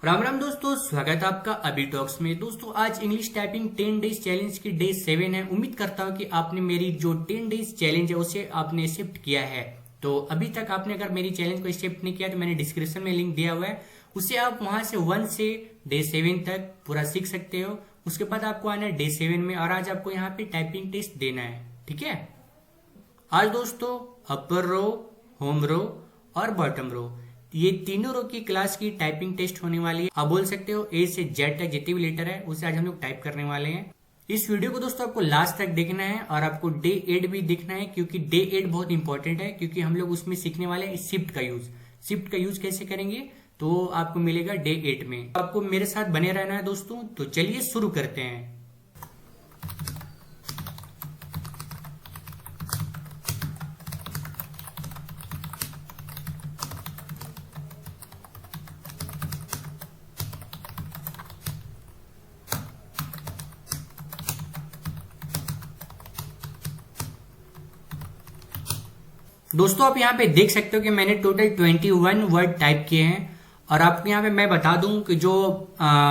राम राम दोस्तों, स्वागत है आपका अभी टॉक्स में। दोस्तों आज इंग्लिश टाइपिंग 10 डेज चैलेंज की डे 7 है। उम्मीद करता हूँ कि आपने मेरी जो 10 डेज चैलेंज है उसे आपने एक्सेप्ट किया है। तो अभी तक आपने अगर मेरी चैलेंज को एक्सेप्ट नहीं किया तो मैंने डिस्क्रिप्शन में लिंक दिया हुआ है, उसे आप वहां से 1 से डे 7 तक पूरा सीख सकते हो। उसके बाद आपको आना है डे 7 में और आज आपको यहाँ पे टाइपिंग टेस्ट देना है। ठीक है, आज दोस्तों अपर रो, होम रो और बॉटम रो, ये तीनों रो की क्लास की टाइपिंग टेस्ट होने वाली है। आप बोल सकते हो ए से जेड तक जितने भी लेटर है उसे आज हम लोग टाइप करने वाले हैं। इस वीडियो को दोस्तों आपको लास्ट तक देखना है और आपको डे 8 भी देखना है, क्योंकि डे 8 बहुत इंपॉर्टेंट है, क्योंकि हम लोग उसमें सीखने वाले हैं शिफ्ट का यूज। शिफ्ट का यूज कैसे करेंगे तो आपको मिलेगा डे 8 में। आपको मेरे साथ बने रहना है दोस्तों। तो चलिए शुरू करते हैं। दोस्तों आप यहाँ पे देख सकते हो कि मैंने टोटल 21 वर्ड टाइप किए हैं। और आपको यहाँ पे मैं बता दूं कि जो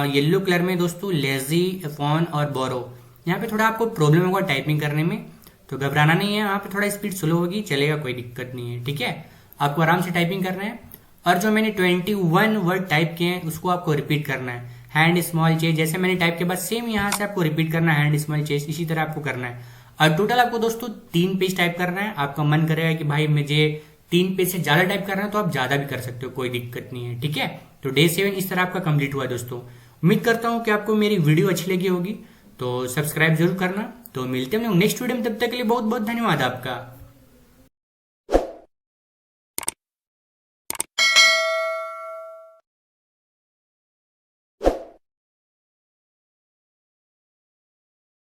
येलो कलर में दोस्तों लेजी, फोन और बोरो, यहाँ पे थोड़ा आपको प्रॉब्लम होगा टाइपिंग करने में, तो घबराना नहीं है। यहाँ पे थोड़ा स्पीड स्लो होगी, चलेगा, कोई दिक्कत नहीं है। ठीक है, आपको आराम से टाइपिंग करना है। और जो मैंने 21 वर्ड टाइप किए हैं उसको आपको रिपीट करना है। हैंड स्मॉल चेस्ट, जैसे मैंने टाइप के बाद सेम यहाँ से आपको रिपीट करना है। हैंड स्मॉल चेस्ट इसी तरह आपको करना है। और टोटल आपको दोस्तों 3 पेज टाइप करना है। आपका मन करेगा कि भाई मुझे 3 पेज से ज्यादा टाइप करना है तो आप ज्यादा भी कर सकते हो, कोई दिक्कत नहीं है। ठीक है, तो डे 7 इस तरह आपका कंप्लीट हुआ दोस्तों। उम्मीद करता हूँ कि आपको मेरी वीडियो अच्छी लगी होगी, तो सब्सक्राइब जरूर करना। तो मिलते हैं नेक्स्ट वीडियो में, तब तक के लिए बहुत बहुत धन्यवाद आपका।